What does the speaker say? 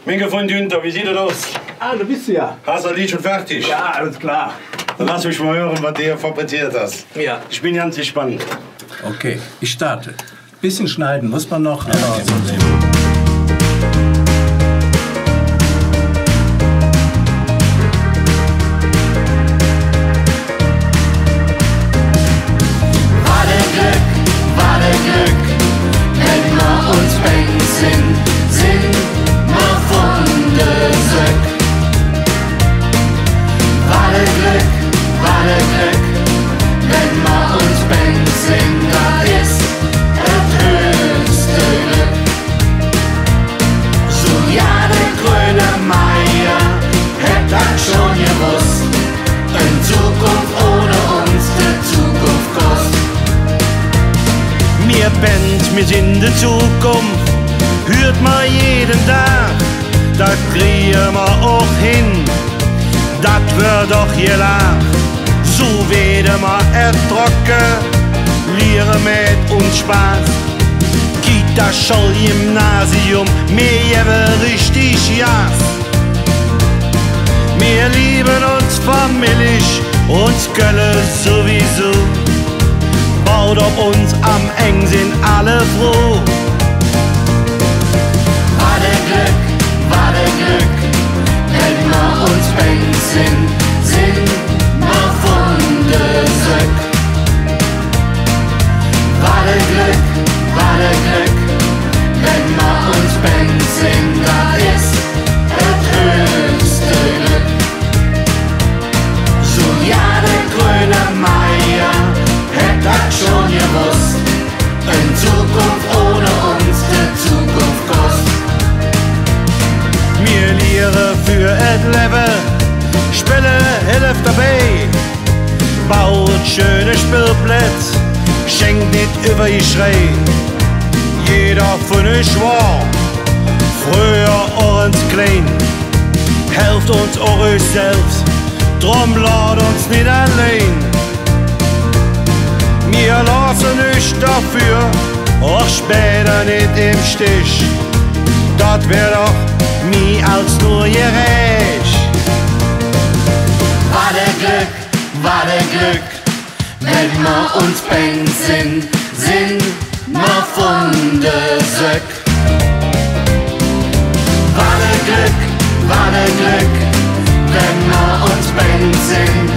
Minke von Dünter, wie sieht das aus? Ah, da bist du ja. Hast du das Lied schon fertig? Ja, alles klar. Dann lass mich mal hören, was du hier fabriziert hast. Ja. Ich bin ganz gespannt. Okay, ich starte. Bisschen schneiden muss man noch, aber wir sind die Zukunft, hört man jeden Tag, das kriegen wir auch hin, das wird doch gelacht. So werden wir ertrocken, Lehre mit uns Spaß. Kita, Schule, Gymnasium, mir geben richtig Gas. Wir lieben uns familisch, uns Gölle sowieso. Baut auf uns am Eng, sind alle froh. Warte Glück, wenn wir uns bänken, sind wir von der Söck. Warte Glück, wenn wir uns bänken, das ist das höchste Glück. So ja, der grüne Meier hätt das schon gewusst, in Zukunft ohne uns die Zukunft kost. Wir lehren für et Leben, Spiele hilft dabei, baut schöne Spielplätze, schenkt nicht über die Schrei. Jeder von euch war früher uns klein, helft uns auch euch selbst, drum lad uns nicht allein. Wir lassen euch dafür auch später nicht im Stich, das wär doch nie als nur gerecht. Warte Glück, wenn wir uns bänken, sind wir von der Söck. Warte Glück, wenn wir uns bänken,